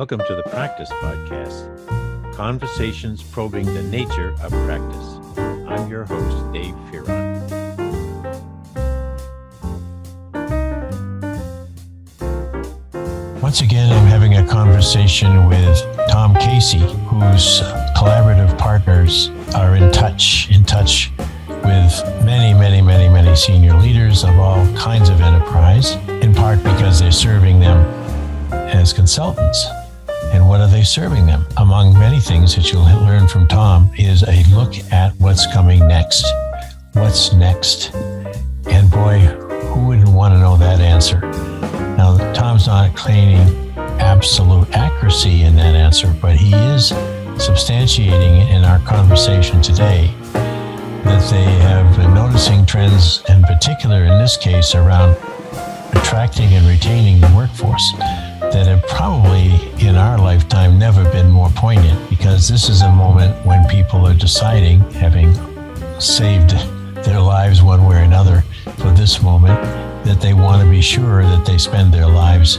Welcome to the Practice Podcast, conversations probing the nature of practice. I'm your host, Dave Fearon. Once again, I'm having a conversation with Tom Casey, whose collaborative partners are in touch with many senior leaders of all kinds of enterprise, in part because they're serving them as consultants. And what are they serving them? Among many things that you'll learn from Tom is a look at what's coming next. What's next? And boy, who wouldn't want to know that answer? Now, Tom's not claiming absolute accuracy in that answer, but he is substantiating in our conversation today that they have been noticing trends, in particular in this case, around attracting and retaining the workforce that have probably in our lifetime never been more poignant, because this is a moment when people are deciding, having saved their lives one way or another for this moment, that they want to be sure that they spend their lives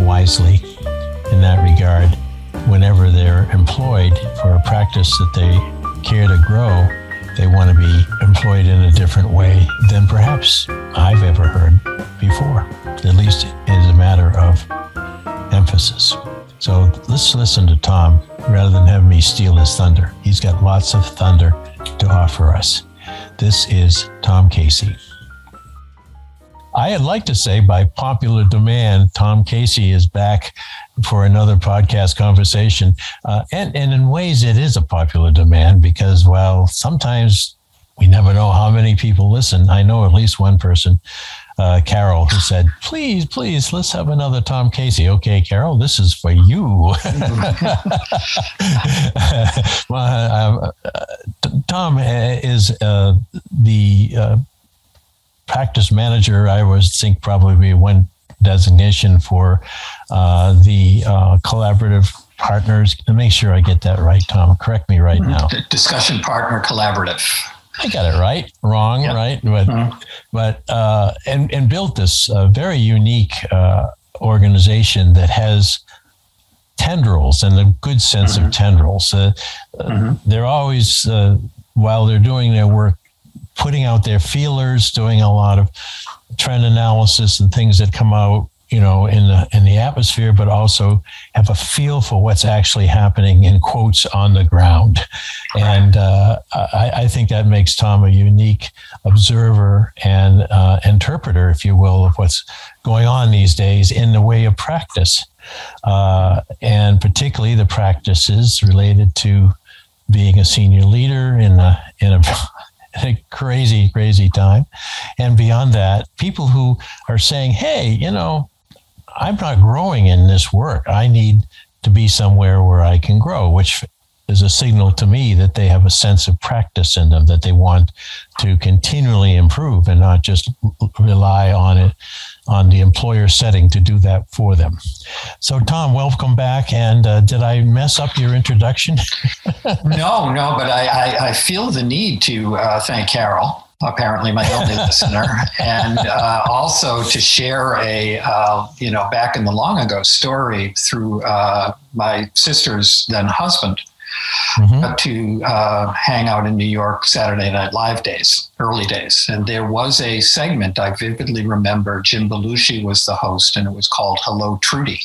wisely in that regard. Whenever they're employed for a practice that they care to grow, they want to be employed in a different way than perhaps I've ever heard before, at least as a matter of emphasis. So let's listen to Tom rather than have me steal his thunder. He's got lots of thunder to offer us. This is Tom Casey. I'd like to say by popular demand, Tom Casey is back for another podcast conversation. And in ways it is a popular demand because, well, sometimes we never know how many people listen. I know at least one person, Carol, who said, please, let's have another Tom Casey. Okay, Carol, this is for you. Tom is the practice manager. I always think probably one designation for the collaborative partners. To make sure I get that right, Tom, correct me right now. Discussion partner collaborative. I got it right, wrong, yep. Right, but built this very unique organization that has tendrils, and a good sense of tendrils. They're always, while they're doing their work, putting out their feelers, doing a lot of trend analysis and things that come out, in the atmosphere, but also have a feel for what's actually happening, in quotes, on the ground. And I think that makes Tom a unique observer and interpreter, if you will, of what's going on these days in the way of practice, and particularly the practices related to being a senior leader in a crazy time. And beyond that, people who are saying, hey, I'm not growing in this work. I need to be somewhere where I can grow, which is a signal to me that they have a sense of practice in them, that they want to continually improve and not just rely on the employer setting to do that for them. So, Tom, welcome back. And did I mess up your introduction? No, but I feel the need to thank Carol, apparently my only listener, and also to share a, back in the long ago story through my sister's then husband, to hang out in New York Saturday Night Live days, early days. And there was a segment I vividly remember. Jim Belushi was the host, and it was called Hello, Trudy.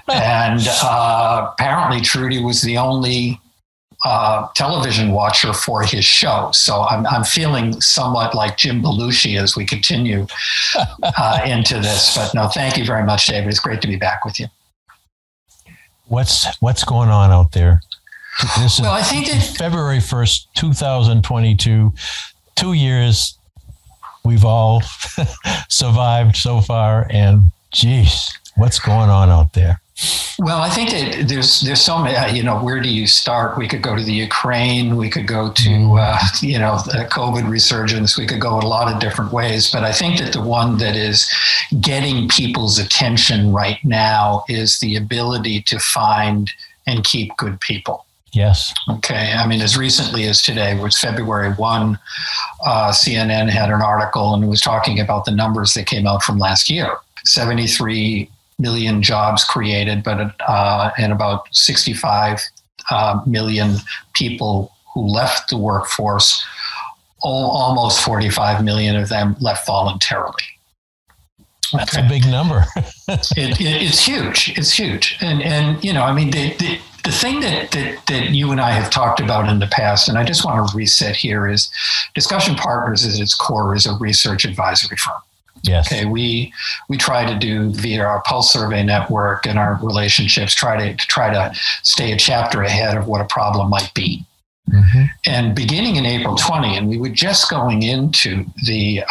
And apparently Trudy was the only television watcher for his show. So I'm feeling somewhat like Jim Belushi as we continue into this. But no, thank you very much, David. It's great to be back with you. What's going on out there? This is I think February 1st, 2022, 2 years. We've all survived so far, and geez, what's going on out there? Well, I think that there's so many, where do you start? We could go to the Ukraine, we could go to, the COVID resurgence, we could go a lot of different ways. But I think that the one that is getting people's attention right now is the ability to find and keep good people. Yes. Okay. I mean, as recently as today, was February 1, CNN had an article and it was talking about the numbers that came out from last year. 73 million jobs created, but and about 65 million people who left the workforce. Almost 45 million of them left voluntarily. That's a big number. It's huge. It's huge. And you know, I mean, the thing that you and I have talked about in the past, and I just want to reset here, is Discussion Partners at its core is a research advisory firm. Yes. Okay. We try to do via our Pulse Survey network and our relationships, try to stay a chapter ahead of what a problem might be. Mm-hmm. And beginning in April 20, and we were just going into the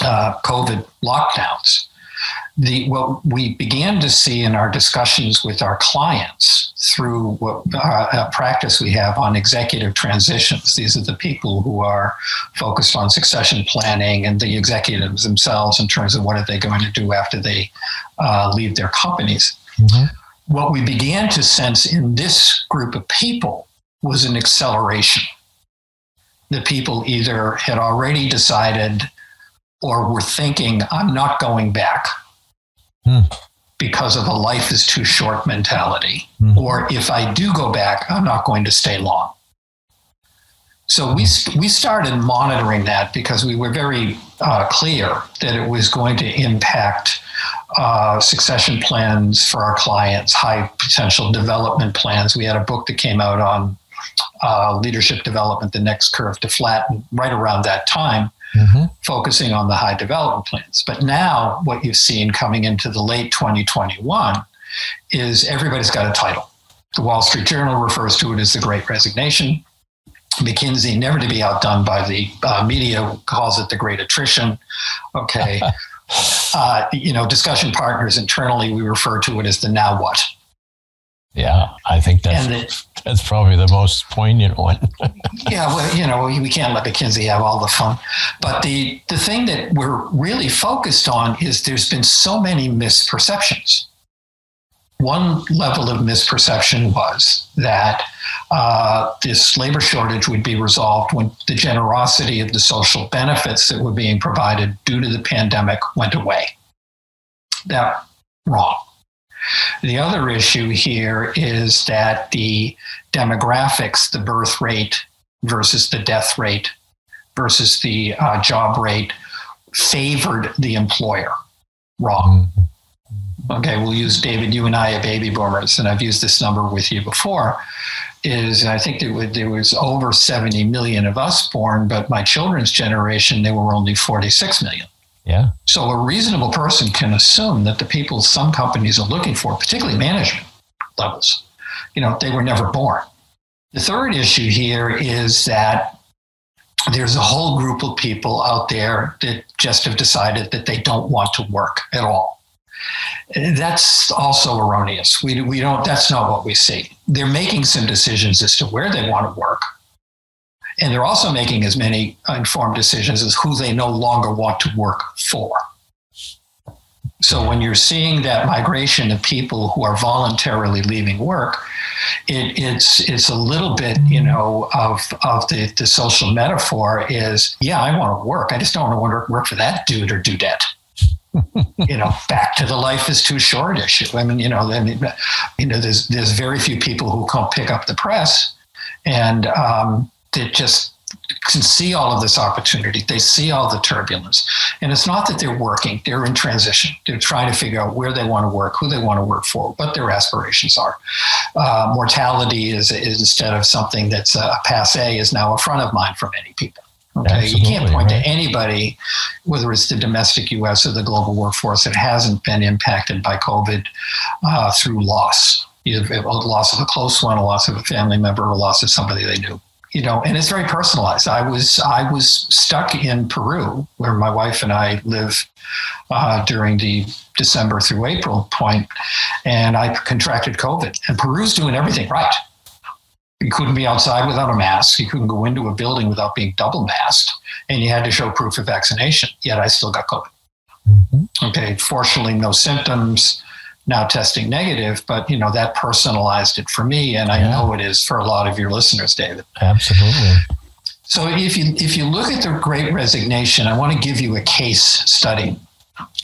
COVID lockdowns, what we began to see in our discussions with our clients through what a practice we have on executive transitions. These are the people who are focused on succession planning, and the executives themselves in terms of what are they going to do after they leave their companies. Mm-hmm. What we began to sense in this group of people was an acceleration. The people either had already decided or were thinking, I'm not going back because of a life is too short mentality. Or if I do go back, I'm not going to stay long. So we started monitoring that because we were very clear that it was going to impact succession plans for our clients, high potential development plans. We had a book that came out on leadership development, The Next Curve to Flatten, right around that time, focusing on the high development plans. But now what you've seen coming into the late 2021 is everybody's got a title. The Wall Street Journal refers to it as the Great Resignation. McKinsey, never to be outdone by the media, calls it the Great Attrition. Okay. Discussion Partners internally, we refer to it as the now what. Yeah, I think that's probably the most poignant one. Yeah, well, we can't let McKinsey have all the fun. But the thing that we're really focused on is there's been so many misperceptions. One level of misperception was that this labor shortage would be resolved when the generosity of the social benefits that were being provided due to the pandemic went away. That's wrong. The other issue here is that the demographics, the birth rate versus the death rate versus the job rate, favored the employer. Wrong. Okay, we'll use, David, you and I are baby boomers, and I've used this number with you before, I think there was over 70 million of us born, but my children's generation, there were only 46 million. Yeah. So a reasonable person can assume that the people some companies are looking for, particularly management levels, they were never born. The third issue here is that there's a whole group of people out there that just have decided that they don't want to work at all. That's also erroneous. We don't, that's not what we see. They're making some decisions as to where they want to work. And they're also making as many informed decisions as who they no longer want to work for. So when you're seeing that migration of people who are voluntarily leaving work, it's a little bit, of the social metaphor is, yeah, I want to work. I just don't want to work for that dude or dudette. Back to the life is too short issue. I mean, there's very few people who come pick up the press and that just can see all of this opportunity. They see all the turbulence. And it's not that they're working, they're in transition. They're trying to figure out where they want to work, who they want to work for, what their aspirations are. Mortality is instead of something that's passé, is now a front of mind for many people. Okay, absolutely, you can't point to anybody, whether it's the domestic U.S. or the global workforce, that hasn't been impacted by COVID through loss, either a loss of a close one, a loss of a family member, or a loss of somebody they knew. And it's very personalized. I was stuck in Peru, where my wife and I live during the December through April point, and I contracted COVID. And Peru's doing everything right. You couldn't be outside without a mask. You couldn't go into a building without being double masked. And you had to show proof of vaccination. Yet I still got COVID. Mm-hmm. Okay, fortunately, no symptoms, now testing negative, but that personalized it for me. And I know it is for a lot of your listeners, David. Absolutely. So if you look at the Great Resignation, I want to give you a case study.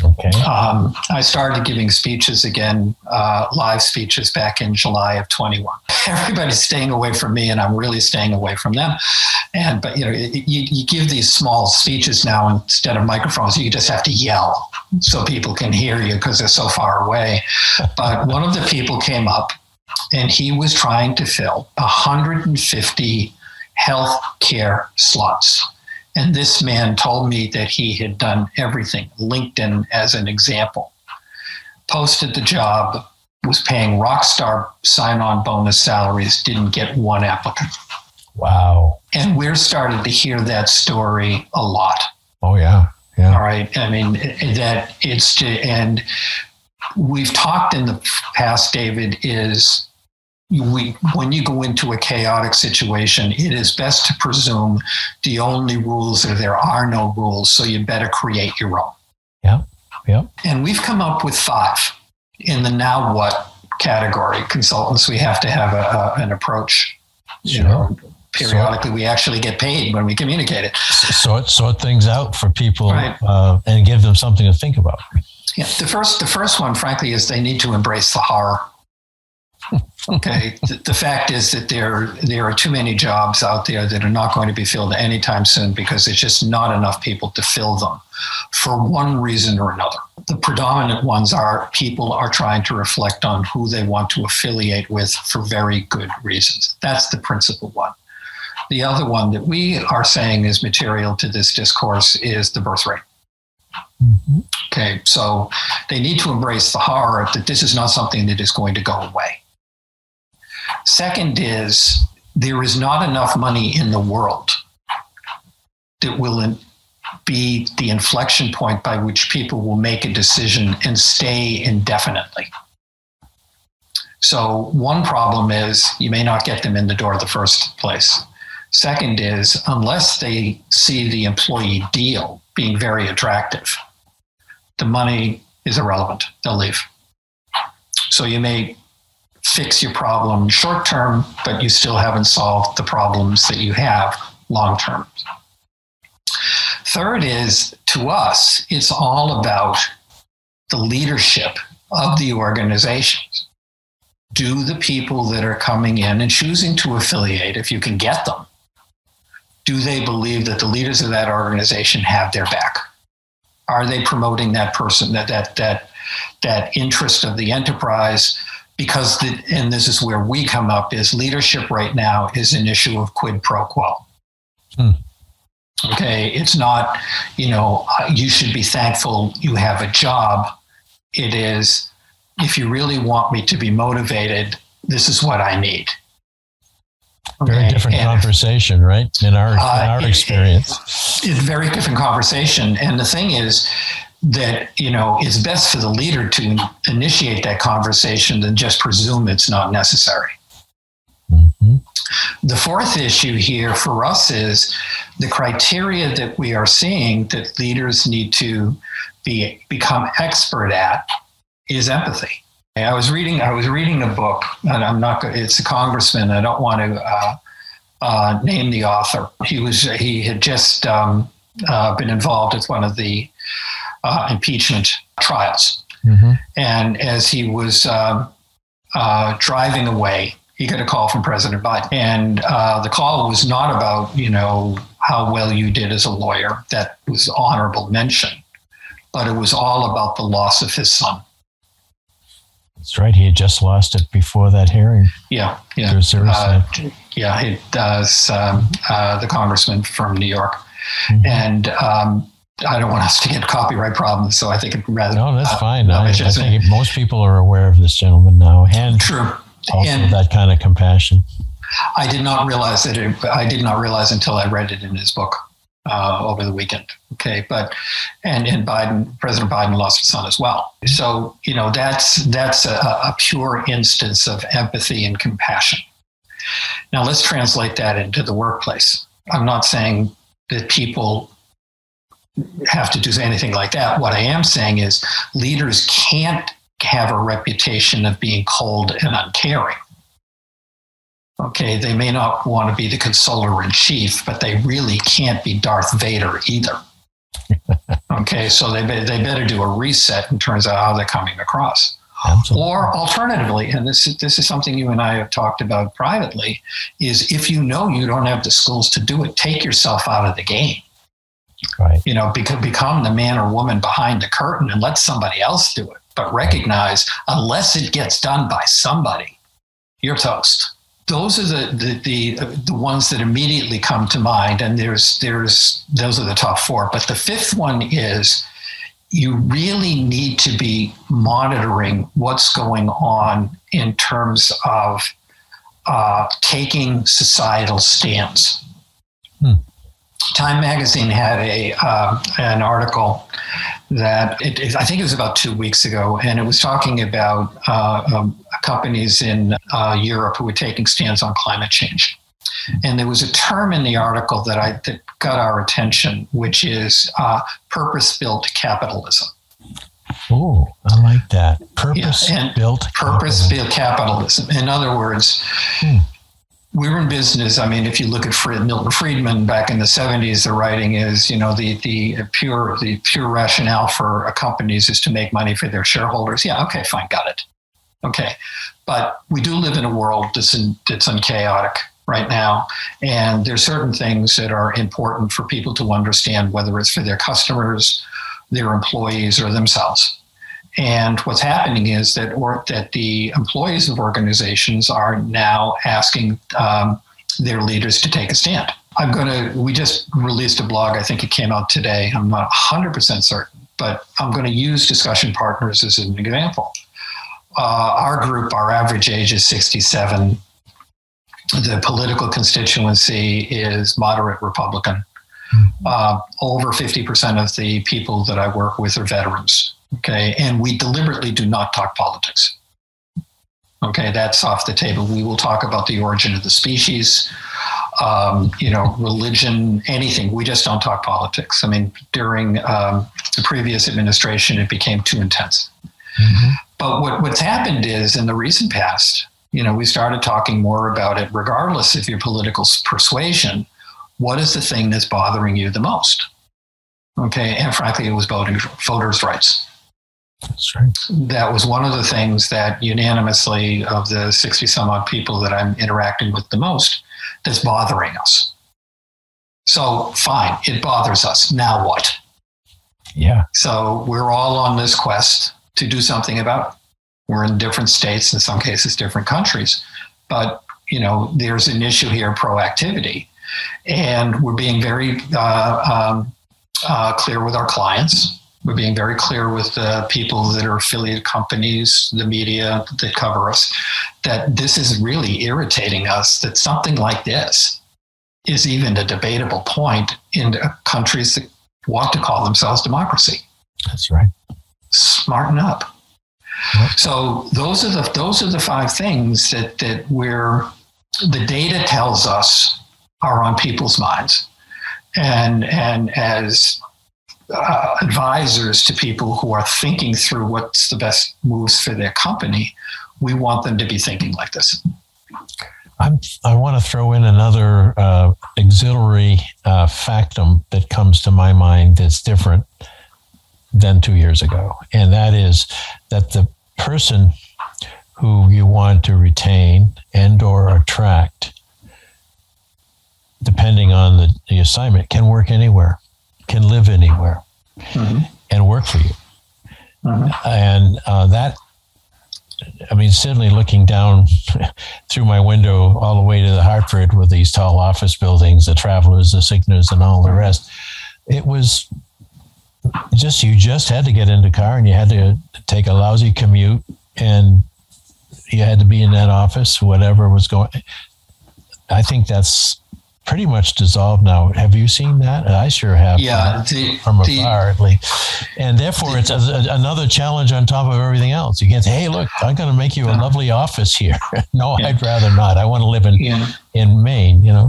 Okay. I started giving speeches again, live speeches back in July of 21. Everybody's staying away from me, and I'm really staying away from them. But you give these small speeches now instead of microphones. You just have to yell so people can hear you because they're so far away. But one of the people came up, and he was trying to fill 150 health care slots. And this man told me that he had done everything, LinkedIn as an example, posted the job, was paying rock star sign-on bonus salaries, didn't get one applicant. Wow. And we're starting to hear that story a lot. Oh, yeah. Yeah. All right. I mean, that it's, and we've talked in the past, David, is when you go into a chaotic situation, it is best to presume the only rules are there are no rules, so you better create your own. Yeah, yeah. And we've come up with 5 in the now what category. Consultants, we have to have an approach. Sure. Periodically, we actually get paid when we communicate it. Sort things out for people, right. And give them something to think about. Yeah, the first one, frankly, is they need to embrace the horror. Okay. The fact is that there are too many jobs out there that are not going to be filled anytime soon because there's just not enough people to fill them for one reason or another. The predominant ones are people are trying to reflect on who they want to affiliate with for very good reasons. That's the principal one. The other one that we are saying is material to this discourse is the birth rate. Mm-hmm. Okay. So they need to embrace the horror that this is not something that is going to go away. Second is there is not enough money in the world that will be the inflection point by which people will make a decision and stay indefinitely. So one problem is you may not get them in the door in the first place. Second is unless they see the employee deal being very attractive, the money is irrelevant. They'll leave. So you may fix your problem short term, but you still haven't solved the problems that you have long term. Third is, to us, it's all about the leadership of the organizations. Do the people that are coming in and choosing to affiliate, if you can get them, do they believe that the leaders of that organization have their back? Are they promoting that person, that interest of the enterprise? Because, and this is where we come up, is leadership right now is an issue of quid pro quo. Okay, it's not, you should be thankful you have a job. It is, if you really want me to be motivated, this is what I need. Okay? Very different conversation, right? In our experience. It's a very different conversation. And the thing is that, it's best for the leader to initiate that conversation than just presume it's not necessary. Mm-hmm. The fourth issue here for us is the criteria that we are seeing that leaders need to become expert at is empathy. I was reading a book, and it's a congressman. I don't want to name the author. He had just been involved with one of the impeachment trials. Mm-hmm. And as he was driving away, he got a call from President Biden. And the call was not about, how well you did as a lawyer. That was honorable mention. But it was all about the loss of his son. That's right. He had just lost it before that hearing. Yeah. He does. The congressman from New York. Mm-hmm. And I don't want us to get copyright problems, so I think it'd rather... No, that's fine. I think most people are aware of this gentleman now. And true. Also and that kind of compassion. I did not realize I did not realize until I read it in his book over the weekend. Okay, and President Biden lost his son as well. So that's a pure instance of empathy and compassion. Now let's translate that into the workplace. I'm not saying that people have to do anything like that. What I am saying is leaders can't have a reputation of being cold and uncaring. Okay, they may not want to be the consoler in chief, but they really can't be Darth Vader either. Okay, so they better do a reset in terms of how they're coming across. Absolutely. Or alternatively, and this is something you and I have talked about privately, is if you know you don't have the skills to do it, take yourself out of the game. Right. Become the man or woman behind the curtain and let somebody else do it. But recognize, unless it gets done by somebody, you're toast. Those are the ones that immediately come to mind, and those are the top four. But the fifth one is, you really need to be monitoring what's going on in terms of taking societal stands. Time magazine had an article that I think it was about 2 weeks ago, and it was talking about companies in Europe who were taking stands on climate change. And there was a term in the article that got our attention, which is purpose-built capitalism. Oh, I like that. Purpose-built capitalism. In other words, we were in business. I mean, if you look at Milton Friedman back in the 70s, the writing is, the pure rationale for companies is to make money for their shareholders. Yeah, okay, fine, got it. Okay, but we do live in a world that's chaotic right now, and there's certain things that are important for people to understand, whether it's for their customers, their employees, or themselves. And what's happening is that the employees of organizations are now asking their leaders to take a stand. We just released a blog, I think it came out today, I'm not 100% certain, but I'm going to use Discussion Partners as an example. Our group, our average age is 67. The political constituency is moderate Republican. Over 50% of the people that I work with are veterans. Okay, and we deliberately do not talk politics. Okay, that's off the table. We will talk about the origin of the species, religion, anything. We just don't talk politics. I mean, during the previous administration, it became too intense. But what's happened is, in the recent past, we started talking more about it, regardless of your political persuasion. What is the thing that's bothering you the most? Okay, and frankly, it was voters' rights. That's right. That was one of the things that unanimously, of the 60 some odd people that I'm interacting with the most, that's bothering us. So fine, it bothers us. Now what? Yeah. So we're all on this quest to do something about it. We're in different states, in some cases, different countries, but there's an issue here, proactivity, and we're being very clear with our clients. We're being very clear with the people that are affiliate companies, the media that cover us, that this is really irritating us, that something like this is even a debatable point in countries that want to call themselves democracy. That's right. Smarten up. Yep. So those are the five things that the data tells us are on people's minds. And as advisors to people who are thinking through what's the best moves for their company, we want them to be thinking like this. I want to throw in another auxiliary factum that comes to my mind that's different than 2 years ago. And that is that the person who you want to retain and or attract, depending on the assignment, can work anywhere, can live anywhere, and work for you. And certainly looking down through my window all the way to the Hartford with these tall office buildings, the Travelers, the Signers, and all the rest, it was you just had to get in the car and you had to take a lousy commute and you had to be in that office, whatever was going. I think that's pretty much dissolved now. Have you seen that? I sure have. Yeah, from afar at least. And therefore, it's another challenge on top of everything else. You can't say, "Hey, look, I'm going to make you a lovely office here." No, I'd rather not. I want to live in Maine. Yeah.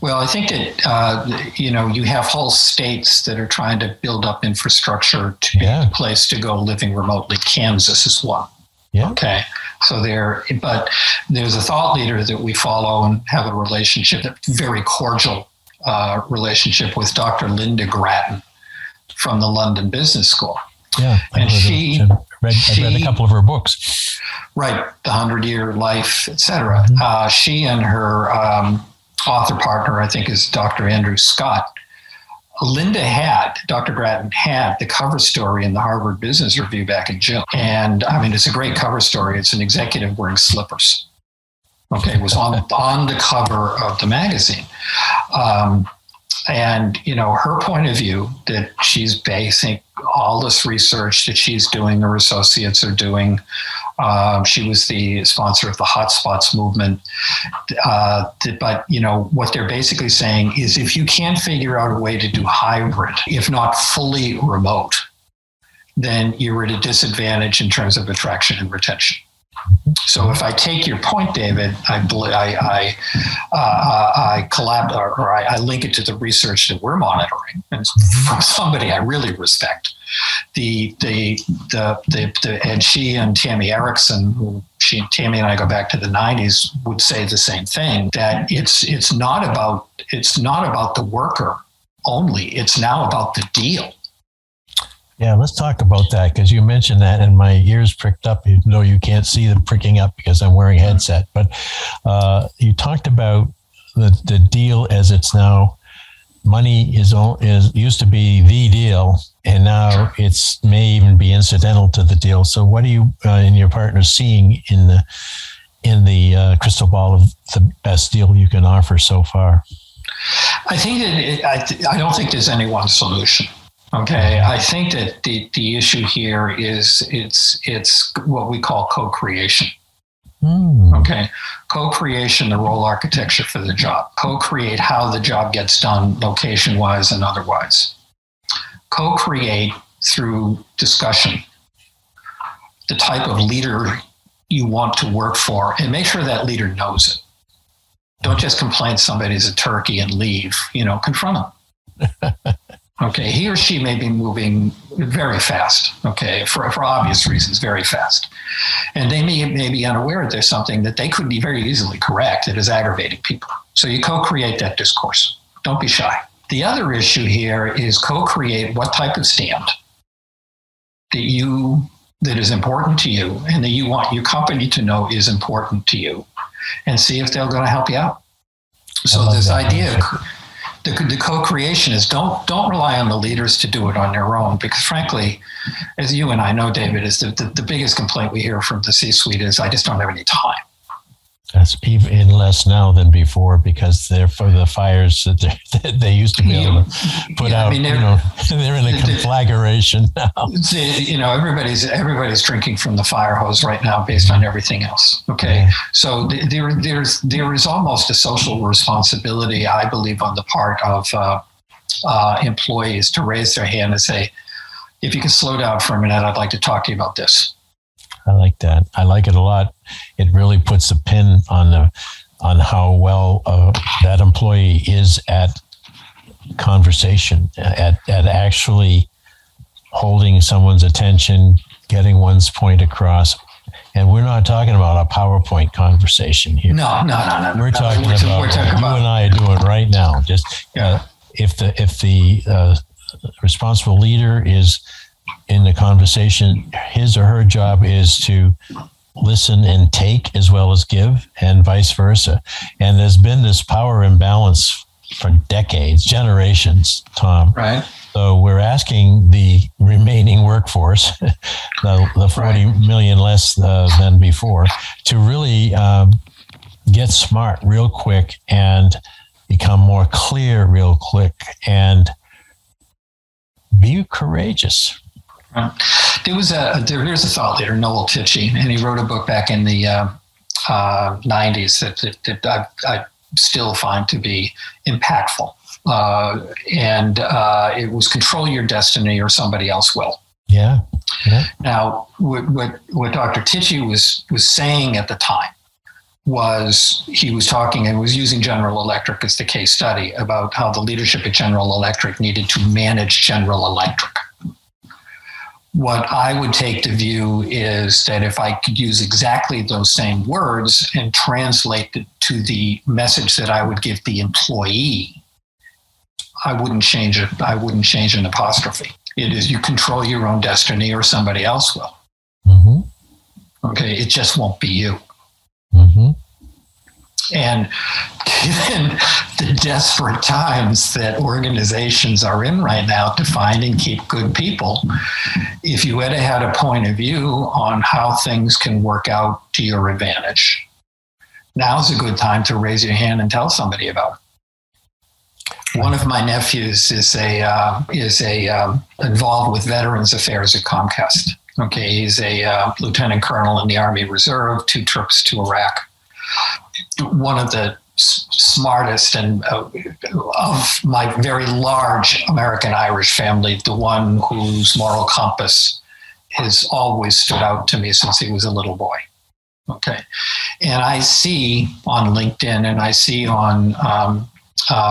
Well, I think that you have whole states that are trying to build up infrastructure to be a place to go living remotely. Kansas is one. Yeah. Okay. So but there's a thought leader that we follow and have a relationship, a very cordial relationship with Dr. Linda Grattan from the London Business School. Yeah, and I've read a couple of her books. Right, The 100-Year Life, etc. She and her author partner, I think, is Dr. Andrew Scott. Dr. Grattan had the cover story in the Harvard Business Review back in June. And I mean, it's a great cover story. It's an executive wearing slippers. Okay, it was on the cover of the magazine. And, you know, her point of view that she's basing all this research that she's doing, her associates are doing. She was the sponsor of the Hotspots movement. But, you know, what they're basically saying is if you can't figure out a way to do hybrid, if not fully remote, then you're at a disadvantage in terms of attraction and retention. So if I take your point, David, I link it to the research that we're monitoring, and from somebody I really respect. And she and Tammy Erickson, Tammy and I go back to the 90s, would say the same thing, that it's not about the worker only. It's now about the deal. Yeah, let's talk about that, because you mentioned that and my ears pricked up, even though you can't see them pricking up because I'm wearing a headset. But you talked about the deal as it's now. Money is used to be the deal, and now it's may even be incidental to the deal. So what are you and your partner seeing in the crystal ball of the best deal you can offer so far? I think that I don't think there's any one solution. Okay, I think that the issue here is it's what we call co-creation. Okay, co-creation, the role architecture for the job. Co-create how the job gets done, location-wise and otherwise. Co-create through discussion the type of leader you want to work for, and make sure that leader knows it. Don't just complain somebody's a turkey and leave. You know, confront them. Okay, he or she may be moving very fast, okay, for obvious reasons, very fast. And they may be unaware that there's something that they could very easily correct that is aggravating people. So you co-create that discourse. Don't be shy. The other issue here is co-create what type of stand that is important to you and that you want your company to know is important to you, and see if they're going to help you out. So this idea of the co-creation is don't rely on the leaders to do it on their own, because frankly, as you and I know, David, is the biggest complaint we hear from the C-suite is I just don't have any time. That's even less now than before, because they're for the fires that they used to be able to put out. I mean, they're in a conflagration now. You know, everybody's drinking from the fire hose right now, based on everything else. Okay, yeah. So there is almost a social responsibility, I believe, on the part of employees to raise their hand and say, "If you can slow down for a minute, I'd like to talk to you about this." I like that. I like it a lot. It really puts a pin on how well that employee is at conversation, at actually holding someone's attention, getting one's point across. And we're not talking about a PowerPoint conversation here. No. We're talking about what you and I are doing right now. Just if the responsible leader is in the conversation, his or her job is to listen and take as well as give, and vice versa. And there's been this power imbalance for decades, generations, Tom. Right. So we're asking the remaining workforce, the 40 million less than before, to really get smart real quick and become more clear real quick and be courageous. Here's a thought leader, Noel Tichy, and he wrote a book back in the 90s that I still find to be impactful. And it was Control Your Destiny or Somebody Else Will. Yeah. Now, what Dr. Tichy was saying at the time was he was talking and was using General Electric as the case study about how the leadership at General Electric needed to manage General Electric. What I would take the view is that if I could use exactly those same words and translate it to the message that I would give the employee, I wouldn't change it. I wouldn't change an apostrophe. It is you control your own destiny or somebody else will. Okay, it just won't be you. And given the desperate times that organizations are in right now to find and keep good people, if you had had a point of view on how things can work out to your advantage, now's a good time to raise your hand and tell somebody about it. One of my nephews is involved with Veterans Affairs at Comcast. Okay, he's a lieutenant colonel in the Army Reserve, 2 trips to Iraq. One of the smartest and of my very large American-Irish family, the one whose moral compass has always stood out to me since he was a little boy. Okay, and I see on LinkedIn and I see on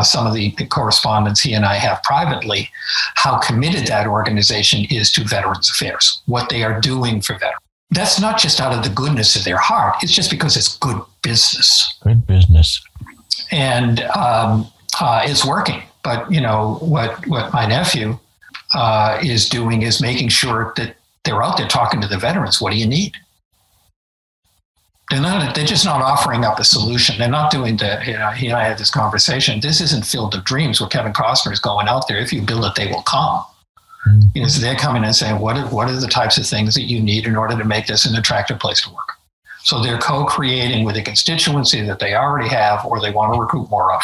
some of the correspondence he and I have privately, how committed that organization is to Veterans Affairs, what they are doing for veterans. That's not just out of the goodness of their heart. It's just because it's good business. Good business. And it's working. But, what my nephew is doing is making sure that they're out there talking to the veterans. What do you need? They're just not offering up a solution. They're not doing he and I had this conversation. This isn't Field of Dreams where Kevin Costner is going out there. If you build it, they will come. So they're coming and saying, what are the types of things that you need in order to make this an attractive place to work? So they're co-creating with a constituency that they already have or they want to recruit more of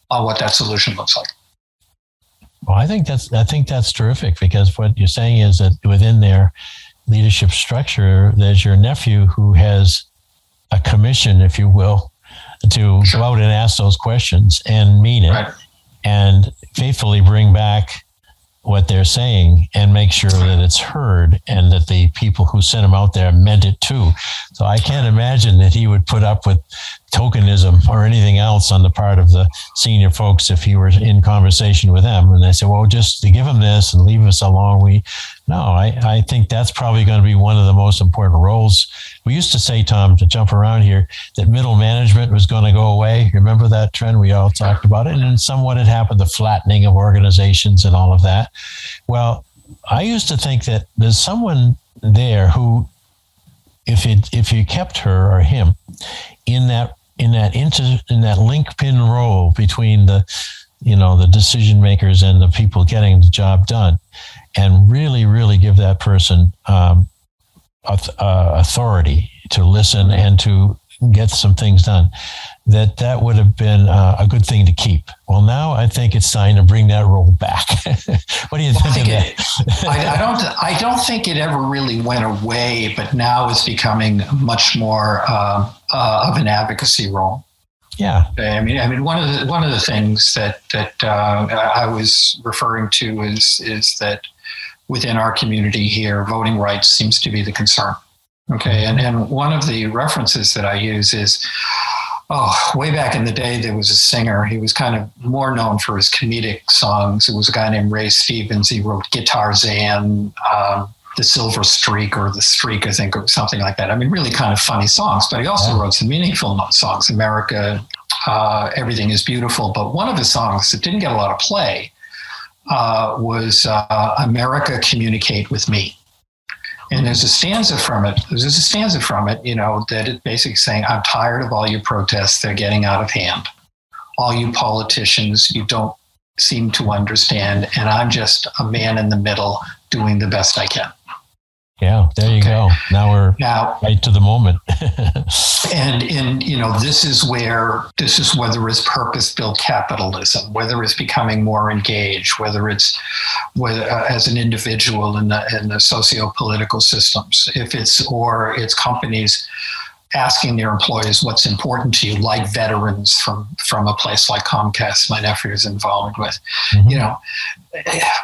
on what that solution looks like. Well, I think that's terrific, because what you're saying is that within their leadership structure, there's your nephew who has a commission, if you will, to go out and ask those questions and mean it, and faithfully bring back what they're saying and make sure that it's heard and that the people who sent him out there meant it too. So I can't imagine that he would put up with tokenism or anything else on the part of the senior folks if he were in conversation with them and they said, well, just to give him this and leave us alone. I think that's probably going to be one of the most important roles. We used to say, Tom, to jump around here, that middle management was going to go away. Remember that trend? We all talked about it. And then somewhat had happened, the flattening of organizations and all of that. Well, I used to think that there's someone there who, if you kept her or him in that linchpin role between the decision makers and the people getting the job done, and really, really give that person authority to listen and to get some things done, that would have been a good thing to keep. Well, now I think it's time to bring that role back. What do you think of that? I don't think it ever really went away, but now it's becoming much more of an advocacy role. Yeah. I mean, one of the things that I was referring to is that within our community here, voting rights seems to be the concern. Okay, and one of the references that I use is, way back in the day, there was a singer. He was kind of more known for his comedic songs. It was a guy named Ray Stevens. He wrote Guitar Zan, The Silver Streak, or The Streak, I think, or something like that. I mean, really kind of funny songs, but he also wrote some meaningful songs. America, Everything is Beautiful. But one of his songs that didn't get a lot of play was America, Communicate with Me. And there's a stanza from it, that it's basically saying, I'm tired of all your protests. They're getting out of hand. All you politicians, you don't seem to understand. And I'm just a man in the middle doing the best I can. Yeah, there you go. Now we're right to the moment. and this is whether it's purpose-built capitalism, whether it's becoming more engaged, whether it's as an individual in the socio-political systems, if it's companies asking their employees what's important to you, like veterans from a place like Comcast, my nephew is involved with.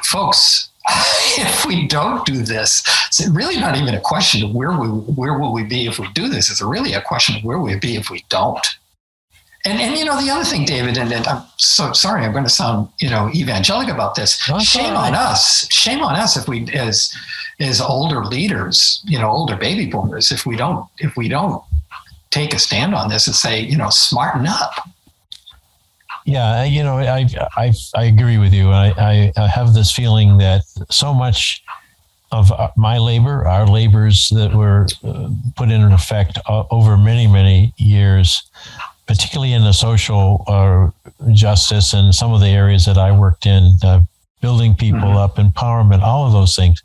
Folks, if we don't do this, it's really not even a question of where will we be if we do this. It's really a question of where we'll be if we don't. And the other thing, David, and I'm so sorry, I'm going to sound evangelic about this. Shame on us if we, as older leaders, older baby boomers, if we don't take a stand on this and say, smarten up. Yeah, I agree with you. I have this feeling that so much of my labor, our labors that were put in effect over many, many years, particularly in the social justice and some of the areas that I worked in, building people up, empowerment, all of those things.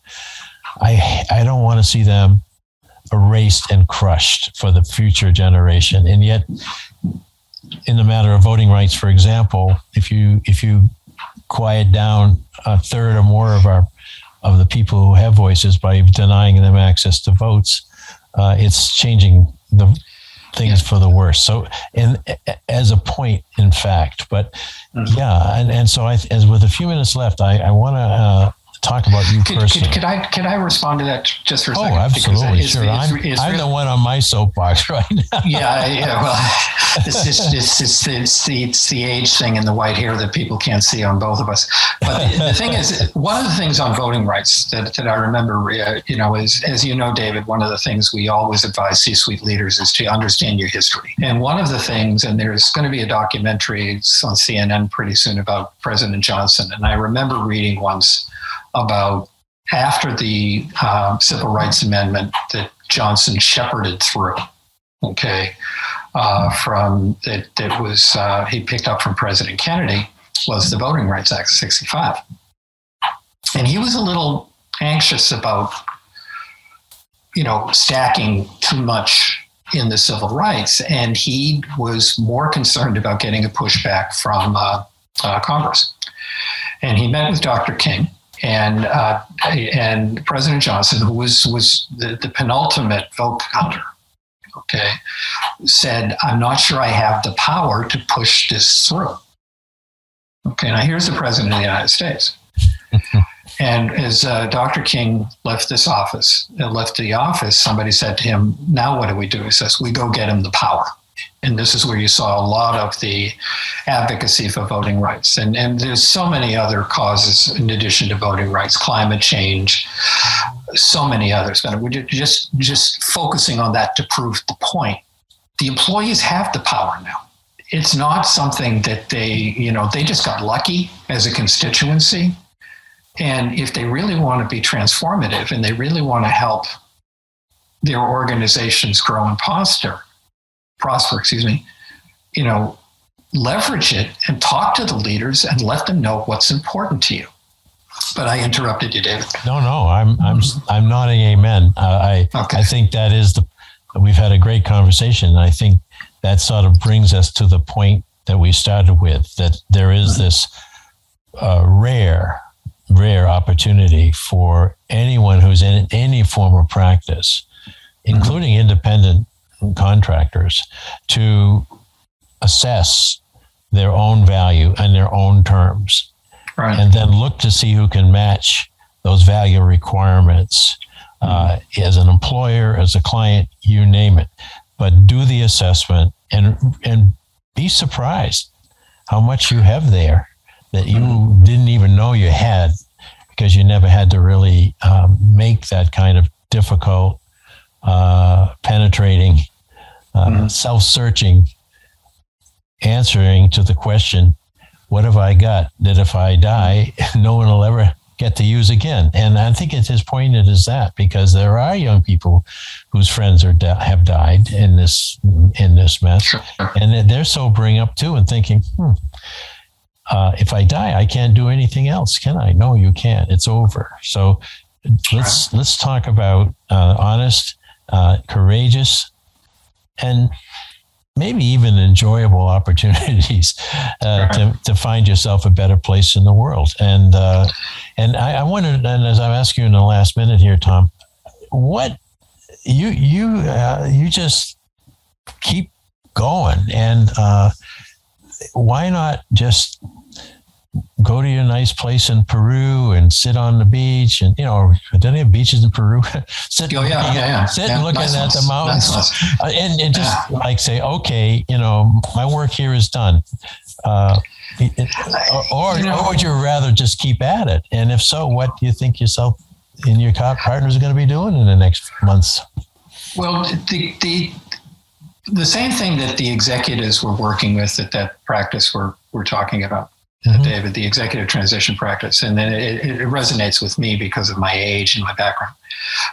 I don't want to see them erased and crushed for the future generation. And yet, in the matter of voting rights, for example, if you quiet down a third or more of the people who have voices by denying them access to votes, it's changing the things for the worse. So, and as a point, in fact, but and so as with a few minutes left, I want to talk about you personally. Could I respond to that just for a second? Oh, absolutely, sure. I'm the one on my soapbox right now. Yeah. Well, it's the age thing and the white hair that people can't see on both of us. But the thing is, one of the things on voting rights that I remember, is, as you know, David, one of the things we always advise C-suite leaders is to understand your history. And one of the things, and there's going to be a documentary on CNN pretty soon about President Johnson. And I remember reading once about after the Civil Rights Amendment that Johnson shepherded through, from that was he picked up from President Kennedy, was the Voting Rights Act of 65. And he was a little anxious about, stacking too much in the civil rights. And he was more concerned about getting a pushback from Congress. And he met with Dr. King. And President Johnson, who was the penultimate vote counter, said, "I'm not sure I have the power to push this through." Okay, now here's the President of the United States. And as Dr. King left the office, somebody said to him, "Now what do we do?" He says, "We go get him the power." And this is where you saw a lot of the advocacy for voting rights. And there's so many other causes in addition to voting rights, climate change, so many others. But we're just focusing on that to prove the point. The employees have the power now. It's not something that they just got lucky as a constituency. And if they really want to be transformative and they really want to help their organizations grow and prosper, leverage it and talk to the leaders and let them know what's important to you. But I interrupted you, David. No, I'm nodding amen. I think that is we've had a great conversation. And I think that sort of brings us to the point that we started with, that there is this rare opportunity for anyone who's in any form of practice, including independent contractors, to assess their own value and their own terms, and then look to see who can match those value requirements as an employer, as a client, you name it. But do the assessment and be surprised how much you have there that you didn't even know you had, because you never had to really make that kind of difficult, penetrating, self-searching, answering to the question, what have I got that if I die, no one will ever get to use again? And I think it's as poignant as that, because there are young people whose friends have died in this mess, and they're sobering up too and thinking, if I die, I can't do anything else, can I? No, you can't. It's over. So let's talk about honest, courageous, and maybe even enjoyable opportunities to find yourself a better place in the world. And I wondered, and as I'm asking you in the last minute here, Tom, what you just keep going, and why not just go to your nice place in Peru and sit on the beach, and don't they have beaches in Peru? Sit and looking at the mountains, and just like say, okay, my work here is done. Or would you rather just keep at it? And if so, what do you think yourself and your partners are going to be doing in the next months? Well, the same thing that the executives were working with at that practice we're talking about, David, the executive transition practice. And then it resonates with me because of my age and my background.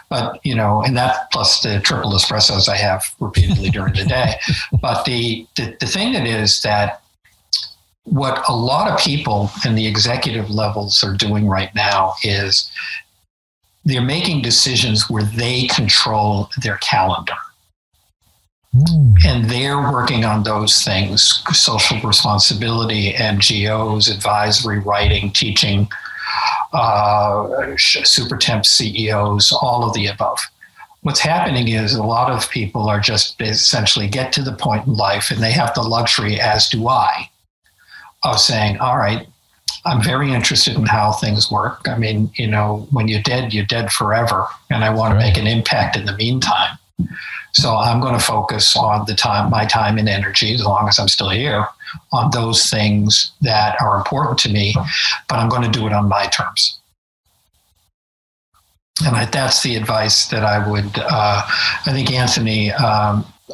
But, and that plus the triple espressos I have repeatedly during the day. But the thing that is that what a lot of people in the executive levels are doing right now is they're making decisions where they control their calendar. And they're working on those things: social responsibility, NGOs, advisory, writing, teaching, super temp CEOs, all of the above. What's happening is a lot of people are just essentially get to the point in life, and they have the luxury, as do I, of saying, all right, I'm very interested in how things work. I mean, when you're dead forever, and I want to make an impact in the meantime. So I'm going to focus on my time and energy, as long as I'm still here, on those things that are important to me, but I'm going to do it on my terms. And that's the advice that I would, I think Anthony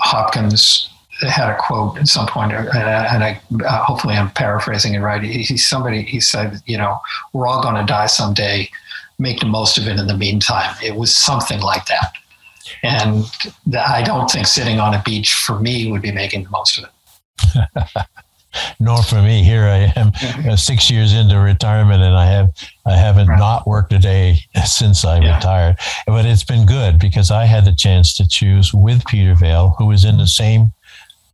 Hopkins had a quote at some point, and I hopefully I'm paraphrasing it right. He said, we're all going to die someday, make the most of it in the meantime. It was something like that. And I don't think sitting on a beach for me would be making the most of it. Nor for me. Here I am, 6 years into retirement, and I haven't not worked a day since I retired. But it's been good because I had the chance to choose with Peter Vale, who was in the same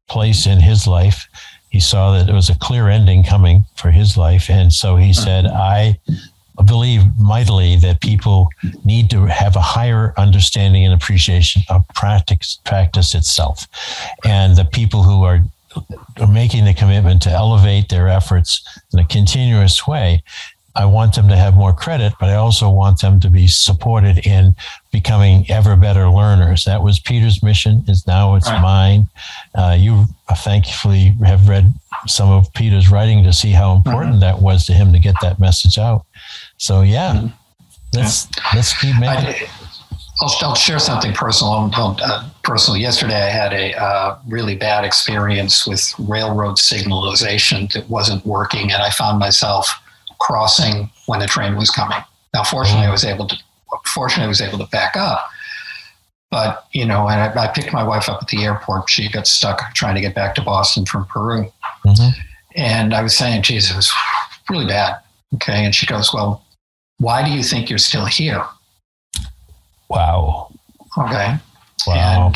place in his life. He saw that there was a clear ending coming for his life, and so he said, I believe mightily that people need to have a higher understanding and appreciation of practice itself. And the people who are making the commitment to elevate their efforts in a continuous way, I want them to have more credit, but I also want them to be supported in becoming ever better learners. That was Peter's mission. It's mine. You thankfully have read some of Peter's writing to see how important that was to him to get that message out. So let's keep making it. I'll share something personal. Yesterday, I had a really bad experience with railroad signalization that wasn't working, and I found myself crossing when the train was coming. Now, fortunately, I was able to back up. But and I picked my wife up at the airport. She got stuck trying to get back to Boston from Peru, and I was saying, "Geez, it was really bad." Okay, and she goes, "Well, why do you think you're still here?" Wow. Okay. Wow. And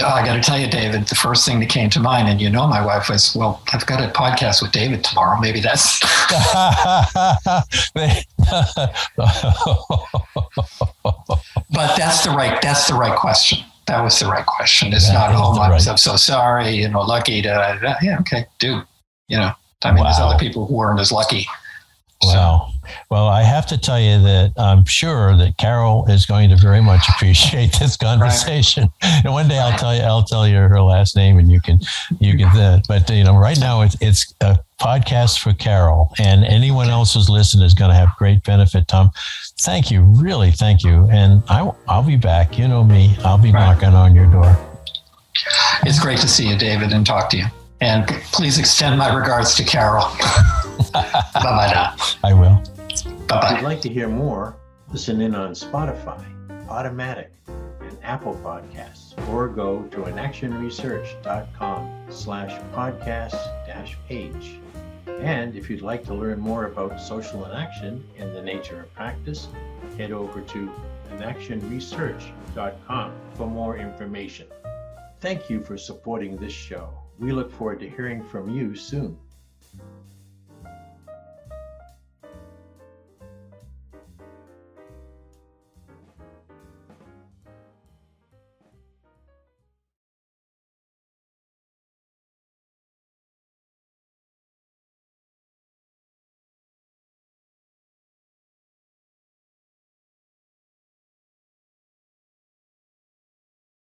I got to tell you, David, the first thing that came to mind, and my wife was, well, I've got a podcast with David tomorrow. Maybe that's. But that's the right question. That was the right question. It's not, I'm so sorry, lucky to, okay, dude, there's other people who weren't as lucky. Wow. Well, I have to tell you that I'm sure that Carol is going to very much appreciate this conversation. Right. And one day I'll tell you her last name, and you can. But right now it's a podcast for Carol, and anyone else who's listening is going to have great benefit. Tom, thank you, really, thank you, and I'll be back. You know me, I'll be knocking on your door. It's great to see you, David, and talk to you. And please extend my regards to Carol. Bye-bye now. I will. Bye-bye. If you'd like to hear more, listen in on Spotify, Automatic, and Apple Podcasts, or go to inactionresearch.com/podcast-page. And if you'd like to learn more about social inaction and the nature of practice, head over to inactionresearch.com for more information. Thank you for supporting this show. We look forward to hearing from you soon.